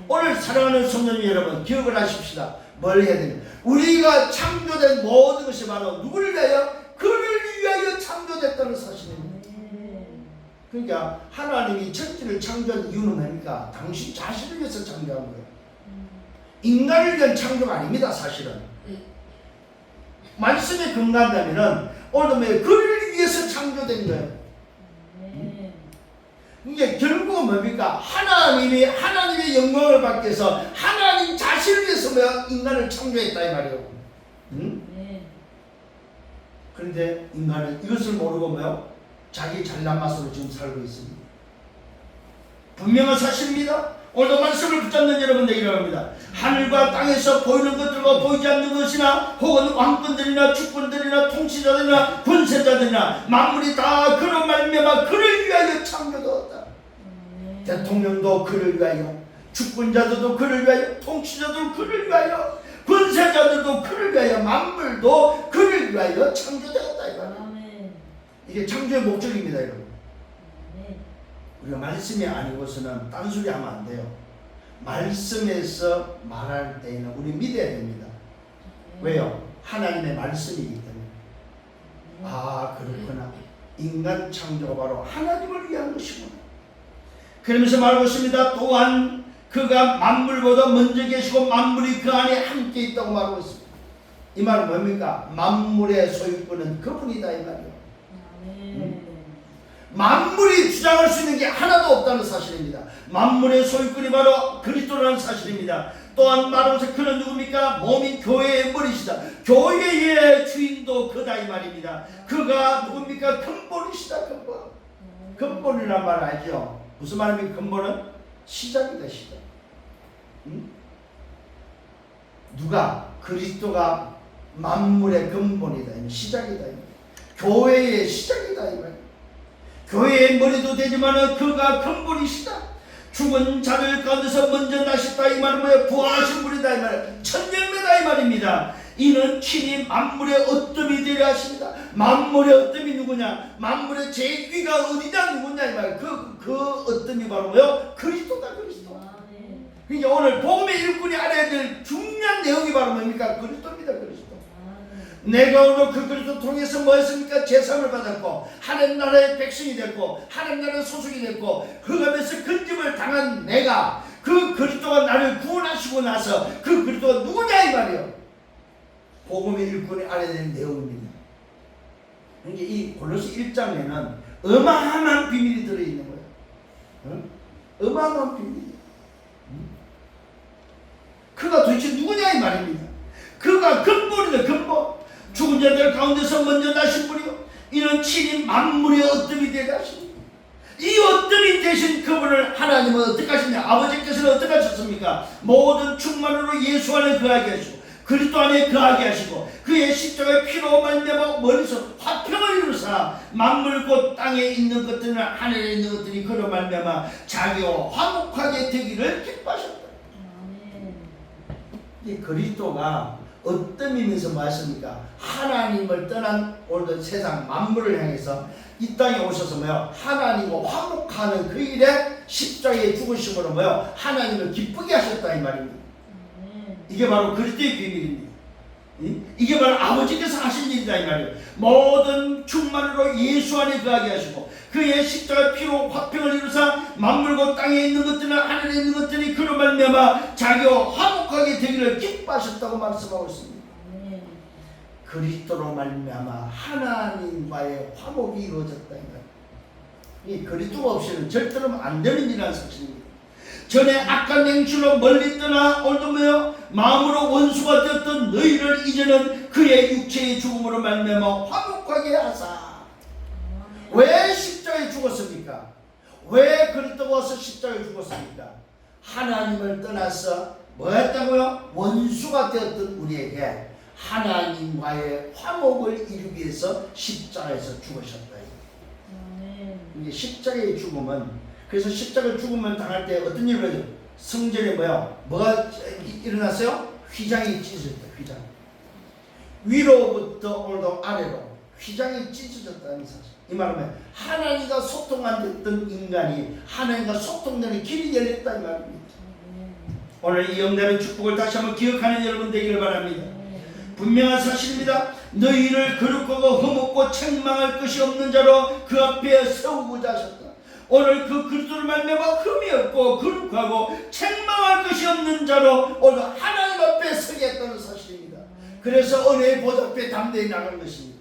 오늘 사랑하는 성도님 여러분, 기억을 하십시다. 뭘 해야 됩니까? 우리가 창조된 모든 것이 바로 누구를 위하여? 그를 위하여 창조됐다는 사실입니다. 그러니까 하나님이 천지를 창조한 이유는 뭡니까? 당신 자신을 위해서 창조한 거예요. 인간을 위한 창조가 아닙니다. 사실은 말씀에 근거한다면은 오늘 그를 위해서 창조된 거예요. 이게 결국은 뭡니까? 하나님의 영광을 받기 위해서 하나님 자신을 위해서 인간을 창조했다 이 말이에요. 그런데 인간은 이것을 모르고 자기 잘난 맛으로 지금 살고 있습니다. 분명한 사실입니다. 오늘도 말씀을 붙잡는 여러분들 이러합니다. 하늘과 땅에서 보이는 것들과 보이지 않는 것이나 혹은 왕권들이나 주권들이나 통치자들이나 권세자들이나 만물이 다 그로 말미암아 그를 위하여 창조되었다. 대통령도 그를 위하여, 주권자들도 그를 위하여, 통치자들도 그를 위하여, 권세자들도 그를 위하여, 만물도 그를 위하여 창조되었다. 이게 창조의 목적입니다. 여러분, 우리가 말씀이 아니고서는 딴소리 하면 안 돼요. 말씀에서 말할 때에는 우리 믿어야 됩니다. 왜요? 하나님의 말씀이기 때문에. 아, 그렇구나. 인간 창조가 바로 하나님을 위한 것이구나. 그러면서 말하고 있습니다. 또한 그가 만물보다 먼저 계시고 만물이 그 안에 함께 있다고 말하고 있습니다. 이 말은 뭡니까? 만물의 소유권은 그분이다 이 말이에요. 만물이 주장할 수 있는 게 하나도 없다는 사실입니다. 만물의 소유권이 바로 그리스도라는 사실입니다. 또한 말하면서 그는 누굽니까? 몸이 교회의 머리시다. 교회의 주인도 그다 이 말입니다. 그가 누굽니까? 근본이시다. 근본이란 말 알죠? 무슨 말입니까? 근본은 시작이다. 시작. 누가? 그리스도가 만물의 근본이다. 시작이다. 교회의 시작이다. 이 말. 교회의 머리도 되지만 그가 근본이시다. 죽은 자들 가운데서 먼저 나셨다 이 말은 뭐예요? 부활하신 분이다 이 말. 첫 열매다 이 말입니다. 이는 친히 만물의 어뜸이 되려 하십니다. 만물의 어뜸이 누구냐? 만물의 제위가 어디냐 누구냐 이 말. 그 어뜸이 바로 뭐예요? 그리스도다. 그리스도. 그러니까 오늘 복음의 일꾼이 알아야 될 중요한 내용이 바로 뭡니까? 그리스도입니다. 그리스도. 내가 오늘 그 그리스도 통해서 뭐 했습니까? 제사를 받았고 하나님 나라의 백성이 됐고 하나님 나라의 소속이 됐고 흑암에서 건짐을 당한 내가 그 그리스도가 나를 구원하시고 나서 그 그리스도가 누구냐 이 말이에요. 복음의 일꾼이 알아야 되는 내용입니다. 그러니까 이 골로새 1장에는 어마어마한 비밀이 들어있는 거예요. 응? 어마어마한 비밀이에요. 그가 도대체 누구냐 이 말입니다. 그가 근본이다. 근본. 죽은 자들 가운데서 먼저 나신 분이요, 이는 친히 만물의 어뜸이 되게 하십니다. 이 어뜸이 되신 그분을 하나님은 어떻게 하시냐? 아버지께서는 어떻게 하셨습니까? 모든 충만으로 예수 안에 거하게 하시고 그리스도 안에 거하게 하시고 그의 십자가의 피로 말미암아 머리서 화평을 이루사 만물 곧 땅에 있는 것들은 하늘에 있는 것들이 그로 말미암아 자기와 화목하게 되기를 기뻐하셨다. 이 그리스도가 어떤 의미에서 말씀입니까? 하나님을 떠난 오늘도 세상 만물을 향해서 이 땅에 오셔서 뭐요? 하나님과 화목하는 그 일에 십자가에 죽으심으로 뭐요? 하나님을 기쁘게 하셨다 이 말입니다. 이게 바로 그리스도의 비밀입니다. 이게 바로 아버지께서 하신 일이다 이 말이에요. 모든 충만으로 예수 안에 거하게 하시고 그의 십자가 피로 화평을 이루사 만물과 땅에 있는 것들은 하늘에 있는 것들이 그로 말미암아 자기와 화목하게 되기를 기뻐하셨다고 말씀하고 있습니다. 그리스도로 말미암아 하나님과의 화목이 이루어졌다 이 말이에요. 이 그리스도가 없이는 절대로 안 되는 일이라는 사실입니다. 전에 악한 행실로 멀리 떠나 오늘도 뭐요? 마음으로 원수가 되었던 너희를 이제는 그의 육체의 죽음으로 말미암아 화목하게 하사. 왜 십자가에 죽었습니까? 왜 그리스도가 와서 십자가에 죽었습니까? 하나님을 떠나서 뭐 했다고요? 원수가 되었던 우리에게 하나님과의 화목을 이루기 위해서 십자가에서 죽으셨다. 이게 십자가의 죽음은, 그래서 십자가 죽음을 당할 때 어떤 일을 하죠? 성전에 뭐가 일어났어요? 휘장이 찢어졌다. 휘장. 위로부터 오늘도 아래로 휘장이 찢어졌다는 사실. 이 말은 하나님과 소통 안 됐던 인간이 하나님과 소통되는 길이 열렸다 이 말입니다. 오늘 이 영단의 축복을 다시 한번 기억하는 여러분 되기를 바랍니다. 분명한 사실입니다. 너희를 거룩하고 흠없고 책망할 것이 없는 자로 그 앞에 세우고자 하셨다. 오늘 그 그리스도를 말미암아 흠이 없고 거룩하고 책망할 것이 없는 자로 오늘 하나님 앞에 서겠다는 사실입니다. 그래서 은혜의 보좌 앞에 담대히 나가는 것입니다.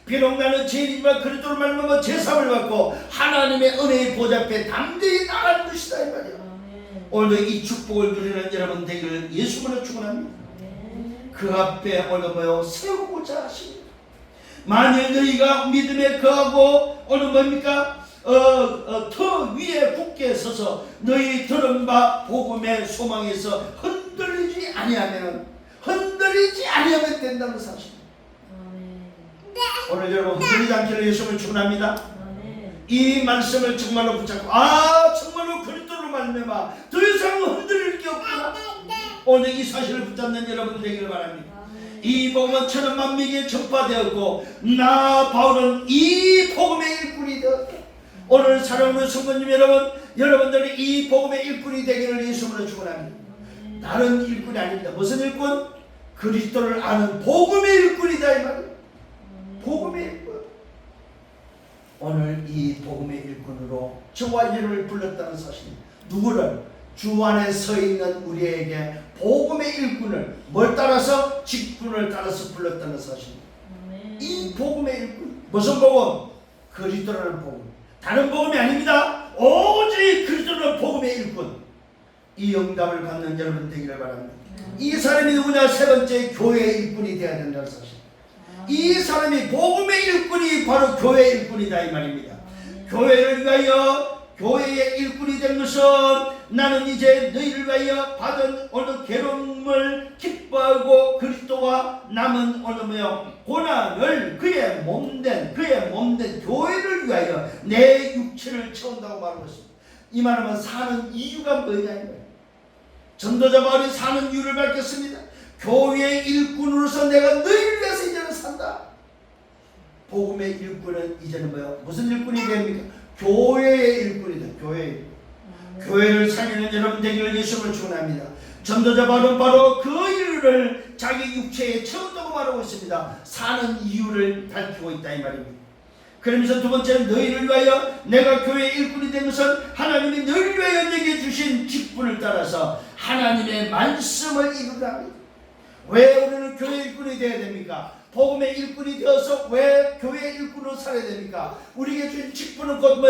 비록 나는 죄인이지만 그리스도를 말미암아 제사함을 받고 하나님의 은혜의 보좌 앞에 담대히 나가는 것이다 이 말이야. 오늘도 이 축복을 누리는 여러분 되기를 예수님으로 축원합니다. 그 앞에 오늘 세우고자 하십니다. 만일 너희가 믿음에 거하고 오늘 뭡니까? 터 위에 굳게 서서 너희 들은 바 복음의 소망에서 흔들리지 아니하면 된다는 사실. 오늘 여러분 흔들리지 않기를 예수님을 축원합니다. 이 말씀을 정말로 붙잡고 정말로 그리스도로 말미암아 더 이상 흔들릴 게 없구나. 오늘 이 사실을 붙잡는 여러분 되기를 바랍니다. 이 복음은 천한 만민에게 전파되었고 나 바울은 이 복음의 일꾼이 되었다. 오늘 사랑하는 성도님 여러분들이 이 복음의 일꾼이 되기를 예수님으로 축원합니다. 다른 일꾼이 아닙니다. 무슨 일꾼? 그리스도를 아는 복음의 일꾼이다 이 말이에요. 복음의 일꾼. 오늘 이 복음의 일꾼으로 저와 여러분을 불렀다는 사실입니다. 누구를? 주 안에 서 있는 우리에게 복음의 일꾼을 뭘 따라서? 직분을 따라서 불렀다는 사실입니다. 이 복음의 일꾼. 무슨 복음? 그리스도라는 복음. 다른 복음이 아닙니다. 오직 그리스도라는 복음의 일꾼. 이 응답을 받는 여러분 되기를 바랍니다. 이 사람이 누구냐? 세 번째 교회의 일꾼이 되어야 된다는 사실. 이 사람이 복음의 일꾼이 바로 교회의 일꾼이다 이 말입니다. 교회를 위하여 교회의 일꾼이 된 것은 나는 이제 너희를 위하여 받은 오늘 괴로움을 기뻐하고 그리스도와 남은 오늘 고난을 그의 몸된 교회를 위하여 내 육체를 채운다고 말하고 있습니다. 이 말하면 사는 이유가 뭐냐 이 말이에요. 전도자 바울이 사는 이유를 밝혔습니다. 교회의 일꾼으로서 내가 너희를 위해서 이제는 산다. 복음의 일꾼은 이제는 무슨 일꾼이 됩니까? 교회의 일꾼이다. 교회의 일꾼. 교회를 살리는 여러분 되기를 예수님을 축원합니다. 전도자 바울은 바로 그 이유를 자기 육체에 채웠다고 말하고 있습니다. 사는 이유를 밝히고 있다 이 말입니다. 그러면서 두 번째는 너희를 위하여 내가 교회의 일꾼이 된 것은 하나님이 너희를 위하여 내게 주신 직분을 따라서 하나님의 말씀을 이루라 합니다. 왜 우리는 교회 일꾼이 되어야 됩니까? 복음의 일꾼이 되어서 왜 교회 일꾼으로 살아야 됩니까? 우리에게 주신 직분은 곧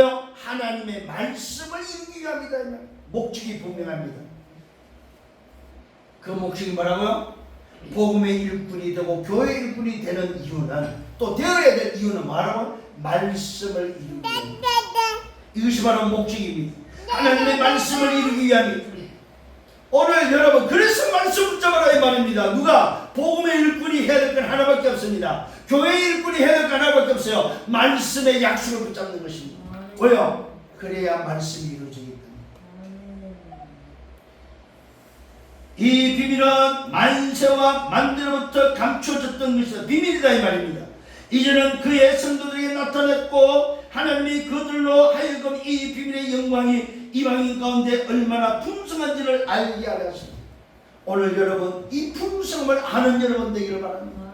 하나님의 말씀을 이루기 위함이다. 목적이 분명합니다. 그 목적이 뭐라고요? 복음의 일꾼이 되고 교회 일꾼이 되는 이유는 또 되어야 될 이유는 뭐라고? 말씀을 이루기 위함입니다. 이것이 바로 목적입니다. 하나님의 말씀을 이루기 위함입니다. 오늘 여러분 그래서 말씀 붙잡아라 이 말입니다. 누가? 복음의 일꾼이 해야 될 건 하나밖에 없습니다. 교회의 일꾼이 해야 될 건 하나밖에 없어요. 말씀의 약속을 붙잡는 것입니다. 왜요? 그래야 말씀이 이루어지기 때문에. 이 비밀은 만세와 만대로부터 감춰졌던 것이다. 비밀이다 이 말입니다. 이제는 그의 성도들에게 나타냈고 하나님이 그들로 하여금 이 비밀의 영광이 이방인 가운데 얼마나 풍성한지를 알게 하려 하십니다. 오늘 여러분 이 풍성을 아는 여러분 되기를 바랍니다.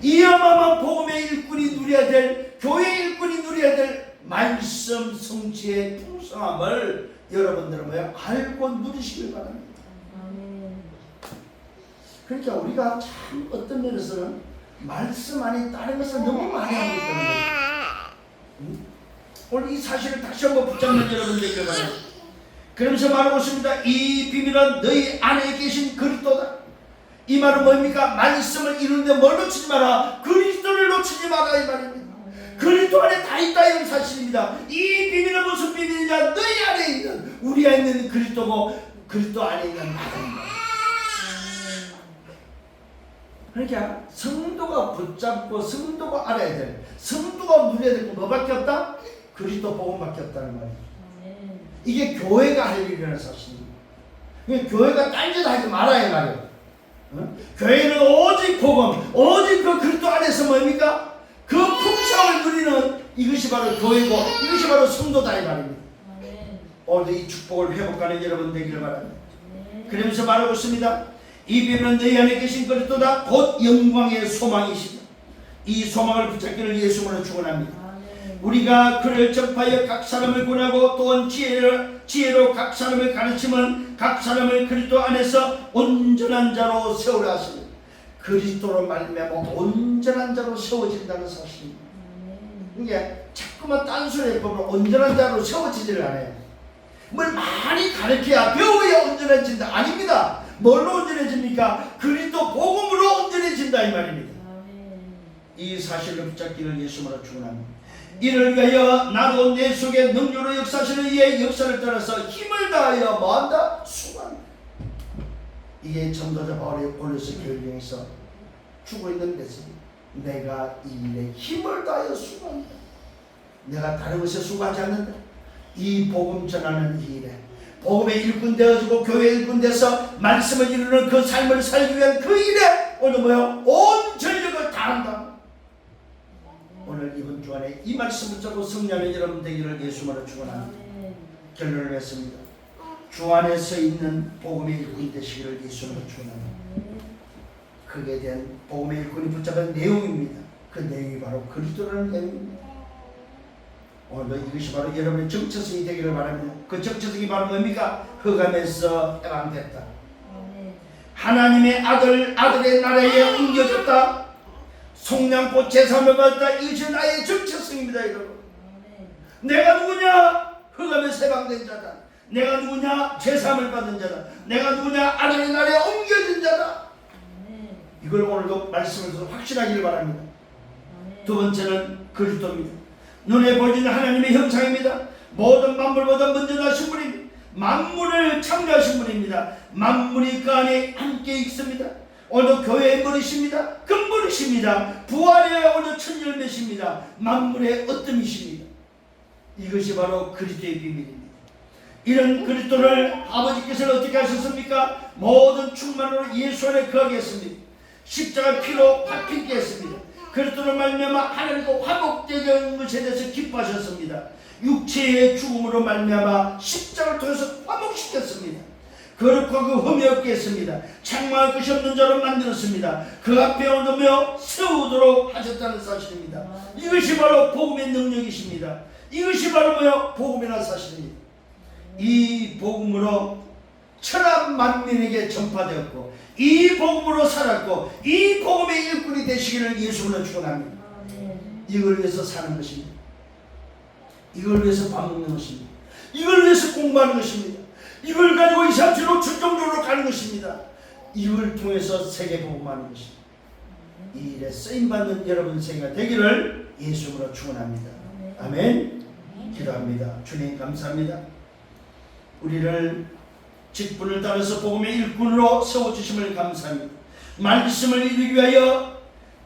이 어마어마한 복음의 일꾼이 누려야 될, 교회 일꾼이 누려야 될 말씀 성취의 풍성함을 여러분들은 알고 누리시길 바랍니다. 그러니까 우리가 참 어떤 면에서는 말씀 안에 다른 것을 너무 많이 하고 있다는 거예요. 오늘 이 사실을 다시 한번 붙잡는 여러분 되길 바랍니다. 그러면서 말하고 있습니다. 이 비밀은 너희 안에 계신 그리스도다. 이 말은 뭡니까? 말씀을 이루는데 뭘 놓치지 마라. 그리스도를 놓치지 마라 이 말입니다. 그리스도 안에 다 있다 이런 사실입니다. 이 비밀은 무슨 비밀이냐? 너희 안에 있는, 우리 안에 있는 그리스도고 그리스도 안에 있는 나다. 그러니까 성도가 붙잡고 성도가 알아야 될, 성도가 누려야 될 거 뭐밖에 없다? 그리스도 복음밖에 없다는 말이에요. 이게 교회가 할 일이라는 사실입니다. 교회가 딴짓 하지 말아야 말이에요. 교회는 오직 복음, 오직 그 그리스도 안에서 뭡니까? 그 풍성을 누리는 이것이 바로 교회고 이것이 바로 성도다 이 말입니다. 오늘 이 축복을 회복하는 여러분 되기를 바랍니다. 그러면서 말하고 있습니다. 이 비밀은 너희 안에 계신 그리스도다. 곧 영광의 소망이시다. 이 소망을 붙잡기를 예수님으로 축원합니다. 우리가 그를 접하여 각 사람을 권하고 또한 지혜로 각 사람을 가르치면 각 사람을 그리스도 안에서 온전한 자로 세우라 하십니다. 그리스도로 말미암아 온전한 자로 세워진다는 사실입니다. 이게 자꾸만 딴소리에 보면 온전한 자로 세워지지를 않아요. 뭘 많이 가르쳐야 배워야 온전해진다. 아닙니다. 뭘로 온전해집니까? 그리스도 복음으로 온전해진다 이 말입니다. 이 사실을 붙잡기를 예수님으로 축원합니다. 이를 위하여 나도 내 속에 능력으로 역사하시는 이의 역사를 따라서 힘을 다하여 뭐한다? 수고한다. 이게 전도자 바울의 골로새 교회에서 주고 있는 것입니다. 내가 이 일에 힘을 다하여 수고한다. 내가 다른 것에 수고하지 않는다. 이 복음 전하는 이 일에 복음의 일꾼 되어지고 교회 일꾼 돼서 말씀을 이루는 그 삶을 살기 위한 그 일에 오늘 뭐요? 온 전력을 다한다. 오늘 이번 주안에 이 말씀 붙잡고 승리하는 여러분 되기를 예수님으로 축원합니다. 결론을 맺습니다. 주 안에서 있는 복음의 일꾼 되시기를 예수님으로 축원합니다. 그에 대한 복음의 일꾼이 붙잡은 내용입니다. 그 내용이 바로 그리스도라는 내용입니다. 오늘도 이것이 바로 여러분의 정체성이 되기를 바랍니다. 그 정체성이 바로 뭡니까? 흑암에서 해방됐다. 하나님의 아들의 나라에 옮겨졌다. 속량꽃 제삼을 받았다. 이것이 나의 정체성입니다 여러분. 내가 누구냐? 흑암에서 해방된 자다. 내가 누구냐? 제삼을 받은 자다. 내가 누구냐? 아들의 나라에 옮겨진 자다. 이걸 오늘도 말씀에서 확실하기를 바랍니다. 두 번째는 그리스도입니다. 눈에 보이는 하나님의 형상입니다. 모든 만물보다 먼저 나신 분입니다. 만물을 창조하신 분입니다. 만물이 그 안에 함께 있습니다. 오늘 교회의 머리십니다. 근본이십니다. 부활의 오늘 첫 열매십니다. 만물의 어뜸이십니다. 이것이 바로 그리스도의 비밀입니다. 이런 그리스도를 아버지께서는 어떻게 하셨습니까? 모든 충만으로 예수 안에 거하게 했습니다. 십자가 피로 화평케 했습니다. 그리스도로 말미암아 하나님과 화목되는 것에 대해서 기뻐하셨습니다. 육체의 죽음으로 말미암아 십자가를 통해서 화목시켰습니다. 거룩하고 그 흠이 없게 했습니다. 책망할 것이 없는 자로 만들었습니다. 그 앞에 얹으며 세우도록 하셨다는 사실입니다. 이것이 바로 복음의 능력이십니다. 이것이 바로 뭐요? 복음이라는 사실입니다. 이 복음으로 천하 만민에게 전파되었고 이 복음으로 살았고 이 복음의 일꾼이 되시기를 예수님으로 축원합니다. 이걸 위해서 사는 것입니다. 이걸 위해서 밥 먹는 것입니다. 이걸 위해서 공부하는 것입니다. 이걸 가지고 이산지로 중정적으로 가는 것입니다. 이걸 통해서 세계 복음하는 것입니다. 이 일에 쓰임받는 여러분 생애가 되기를 예수님으로 축원합니다. 아멘. 기도합니다. 주님 감사합니다. 우리를 직분을 따라서 복음의 일꾼으로 세워주심을 감사합니다. 말씀을 이루기 위하여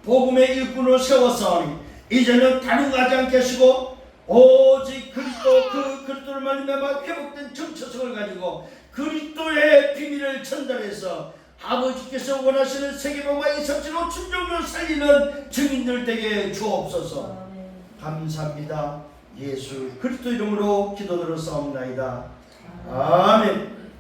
복음의 일꾼으로 세웠사오니 이제는 다른 거 하지 않게 하시고 오직 그리스도 그 그리스도를 말미암아 회복된 정체성을 가지고 그리스도의 비밀을 전달해서 아버지께서 원하시는 세계복음과 이삭지로 순종으로 살리는 증인들 되게 주옵소서. 감사합니다. 예수 그리스도 이름으로 기도드려 싸움나이다. 아멘.